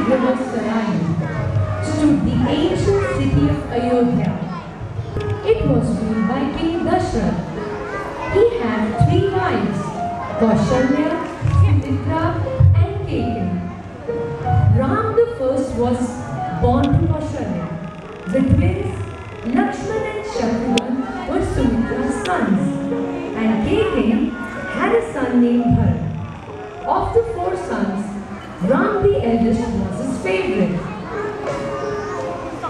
river Sarayu stood the ancient city of Ayodhya. It was ruled by King Dashrath. He had 3 wives, Kaushalya, Sumitra and Kekin. Ram the first was born to Kaushalya. The twins, Lakshman and Shatrughan, were Sumitra's sons, and Kekin had a son named Bharat. Of the 4 sons, Ram the eldest was his favorite.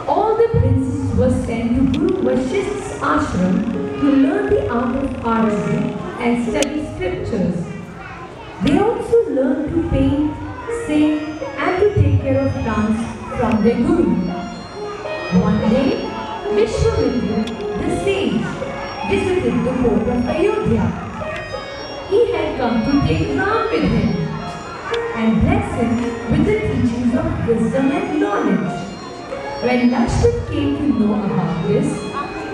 All the princes were sent to Guru Vasishtha's ashram to learn the art of archery and study scriptures. They also learned to paint, sing and to take care of dance from their guru. One day, Vishwamitra, the sage, visited the court of Ayodhya. He had come to take Ram with him and bless him with the teachings of wisdom and knowledge. When Lakshman came to know about this,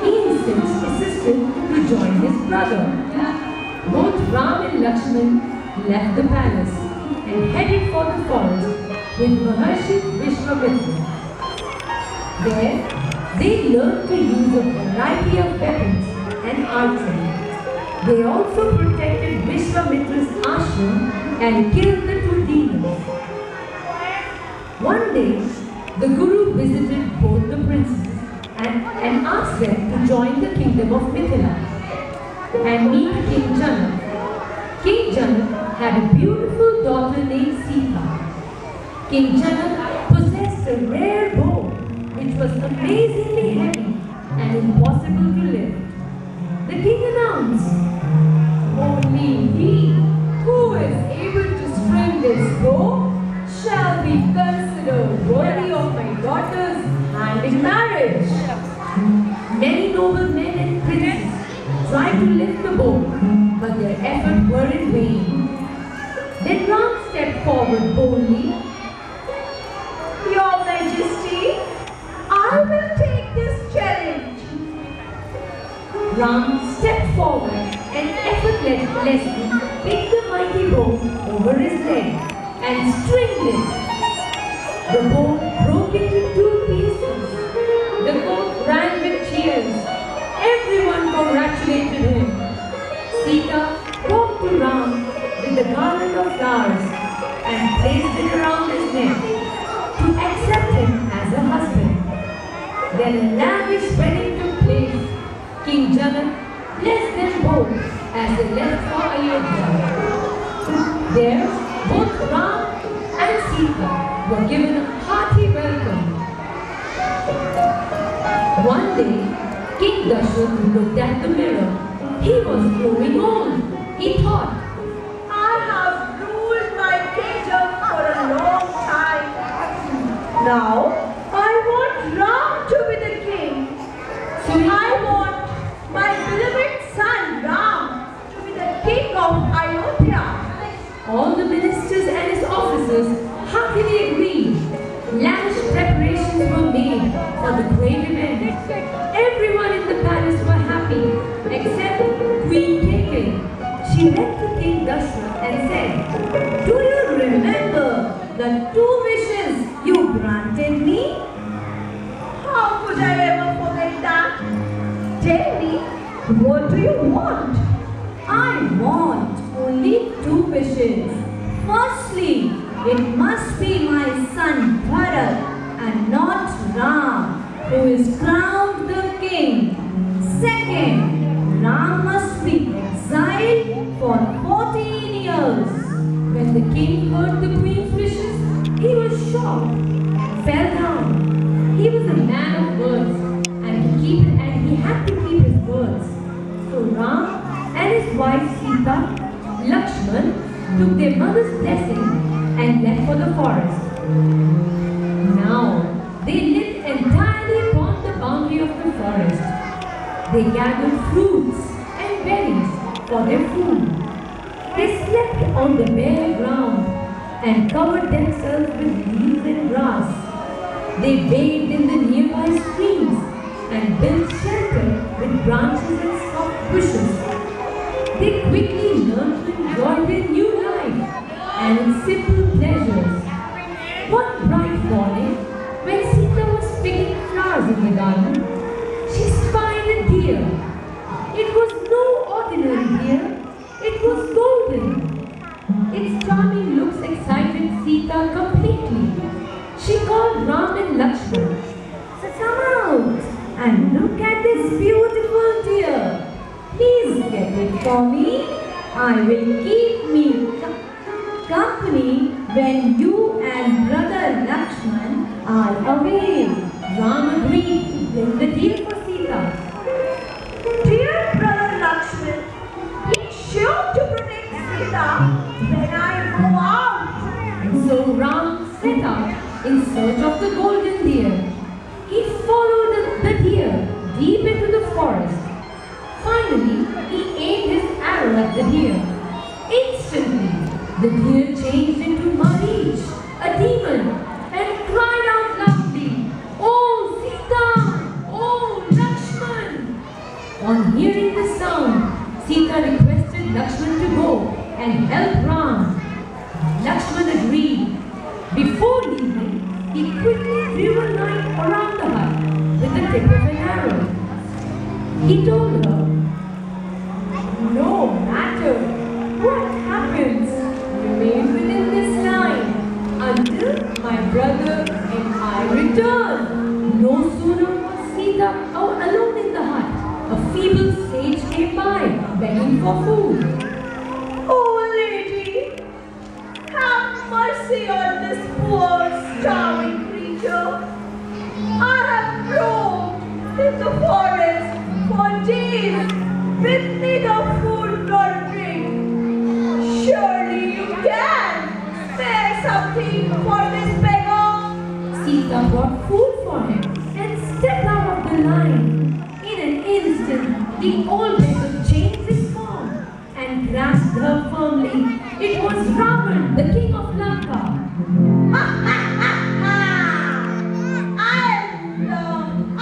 he insisted to join his brother. Both Ram and Lakshman left the palace and headed for the forest with Maharshi Vishwamitra. There, they learned to use a variety of weapons and archery. They also protected Vishwamitra's ashram and killed the 2 demons. One day, the Guru visited both the princes and asked them to join the kingdom of Mithila and meet King Janak. King Janak had a beautiful daughter named Sita. King Janak possessed a rare bow which was amazingly heavy and impossible to lift. The king announced, "Only he who is able to string this bow shall be considered worthy of my daughter's hand in marriage." Many noble men and princes tried to lift the bow, but their efforts were in vain. Then Ram stepped forward boldly. "Your Majesty, I will take this challenge." Ram stepped forward and effortlessly picked the mighty bow over his leg and stringed it. The bow broke into 2 pieces. The court rang with cheers. Everyone congratulated him. Sita walked to Ram with the garland of flowers and placed it around his neck to accept him as a husband. Then a lavish wedding took place. King Janak blessed them both as they left for Ayodhya. There, both Ram and Sita were given a hearty welcome. One day, King Dashrath looked at the mirror. He was growing old. He thought, "I have ruled my kingdom for a long time. Now, I want Ram to be the king. So I want my beloved son Ram to be the king of Ayodhya." All the ministers and his officers heartily agreed. Lavish preparations were made for the great event. Everyone in the palace were happy except Queen Kekin. She went to King Dashrath and said, "Do you remember the 2 wishes you granted me?" How could I ever forget that? Tell me, what do you want? "I want only 2 wishes. Firstly, it must be my son Bharat and not Ram who is crowned the king. Second, Ram must be exiled for 14 years. When the king heard the queen's wishes, he was shocked and fell down. He was a man of words and he had to keep his words. So Ram and his wife Sita, Lakshman, took their mother's blessing and left for the forest. Now, they lived entirely upon the boundary of the forest. They gathered fruits and berries for their food. They slept on the bare ground and covered themselves with leaves and grass. They bathed in the nearby streams and built shelter with branches and soft bushes. They quickly learned to enjoy their new life and its simple pleasures. What bright morning, when Sita was picking flowers in the garden, she spied a deer. It was no ordinary deer, it was golden. Its charming looks excited Sita completely. She called Ram and Lakshman. "Come out and look at this beautiful deer. Please get it for me. I will keep me company when you and brother Lakshman are away." Ram agreed to bring the deer for Sita. Dear brother Lakshman, be sure to protect Sita when I go out. And so Ram set out in search of the golden deer. He followed the deer deep into the forest. Finally, he aimed his arrow at the deer. Instantly, the deer changed into Marich, a demon, and cried out loudly, "Oh Sita! Oh Lakshman!" On hearing the sound, Sita requested Lakshman to go and help Ram. Lakshman agreed. Before leaving, he quickly drew a line around the hut with the tip of an arrow. He told her, "No matter what happens, remain within this line until my brother and I return." No sooner was Sita alone in the hut, a feeble sage came by, begging for food. Oh lady, have mercy on this poor starving creature. I have roamed in the forest for days with neither food nor drink. Surely you can spare something for this beggar. Sita brought food for him and stepped out of the line. In an instant, the old beggar changed his form and grasped her firmly. It was Ravan, the king of Lanka. Ha ha ha ha!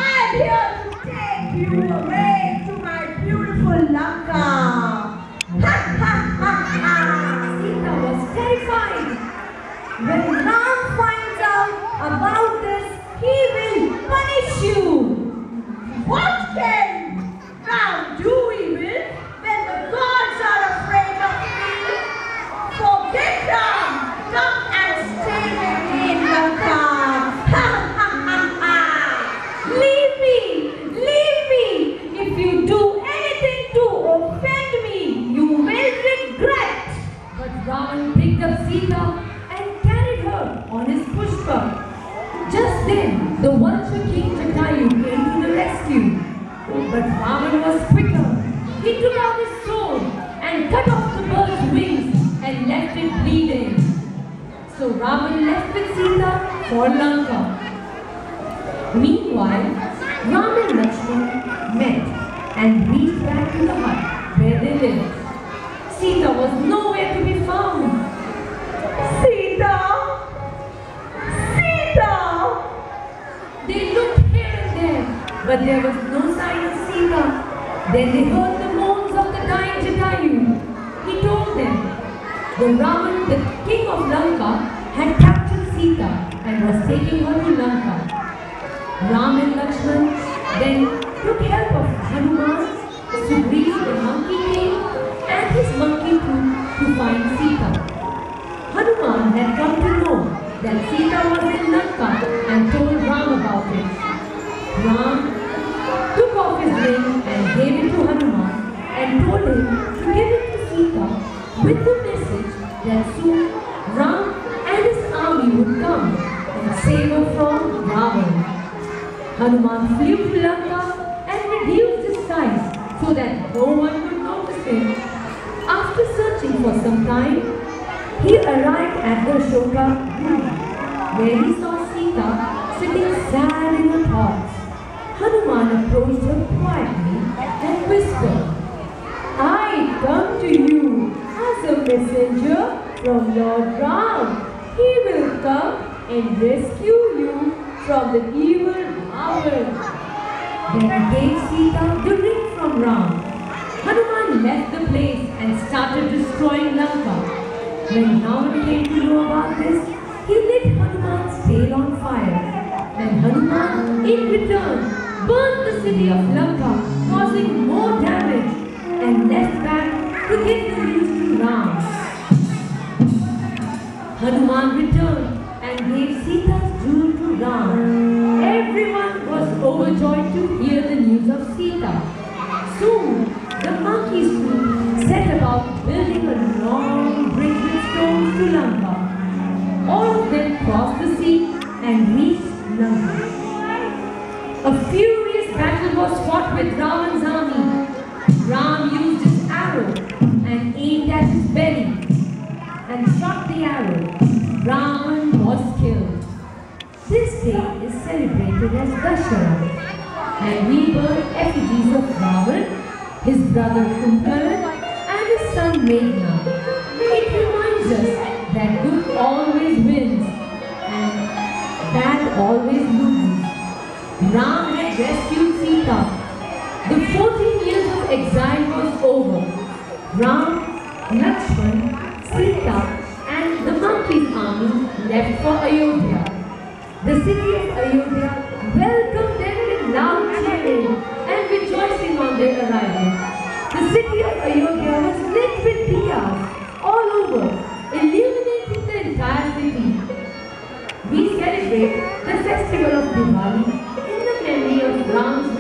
I'm here to take you away to my beautiful Lanka. Ha ha ha ha! Sita was terrified. When Ram finds out about this, he will punish you. What can Ram do evil when the gods are afraid of me? Forget Ram! Come and stay with me in Lanka! Ha ha ha ha! Leave me! Leave me! If you do anything to offend me, you will regret. But Ravan picked up Sita and carried her on his pushpa. Just then, the vulture king Jatayu came to the rescue. But Ravan was quicker. He took out his sword and cut off the bird's wings and left it bleeding. So Ravan left with Sita for Lanka. Meanwhile, Ram and Lakshman met and reached back to the hut where they lived. Sita was nowhere to be found. Sita! Sita! They looked here and there, but there was no sign of Sita. Then they heard the moans of the dying Jatayu. He told them the Ravan, the king of Lanka, had captured Sita and was taking her to Lanka. Ram and Lakshman then took help of Hanuman, Sugriv the monkey king, and his monkey troop to find Sita. Hanuman had come to know that Sita was in Lanka and told Ram about it. Ram took off his ring and gave it to Hanuman and told him to give it to Sita with the message that soon Ram and his army would come and save her from Ravan. Hanuman flew to Lanka and reduced his size so that no one would notice him. After searching for some time, he arrived at the Ashoka Guri, where he saw Sita sitting sad in her thoughts. Hanuman approached her quietly and whispered, "I come to you as a messenger from Lord Ram. He will come and rescue you from the evil Ravan." Then he gave Sita the ring from Ram. Hanuman left the place and started destroying Lanka. When Ravan came to know about this, he lit Hanuman's tail in return, burned the city of Lanka, causing more damage, and left back to give the news to Ram. Hanuman returned and gave Sita's jewel to Ram. Everyone was overjoyed to hear the news of Sita. Soon, the monkeys too set about building a long bridge with stones to Lanka. All of them crossed the sea and reached Lanka. A furious battle was fought with Ravan's army. Ram used his arrow and aimed at his belly and shot the arrow. Ravan was killed. This day is celebrated as Dashara, and we burn effigies of Ravan, his brother Kumbhakarna, and his son Meghna. It reminds us that good always wins and bad always loses. Ram had rescued Sita. The 14 years of exile was over. Ram, Lakshman, Sita, and the monkey's army left for Ayodhya. The city of Ayodhya welcomed them with loud cheering and rejoicing on their arrival. The city of Ayodhya was lit with diyas all over, illuminating the entire city. We celebrate the festival of Diwali in the memory of Ram's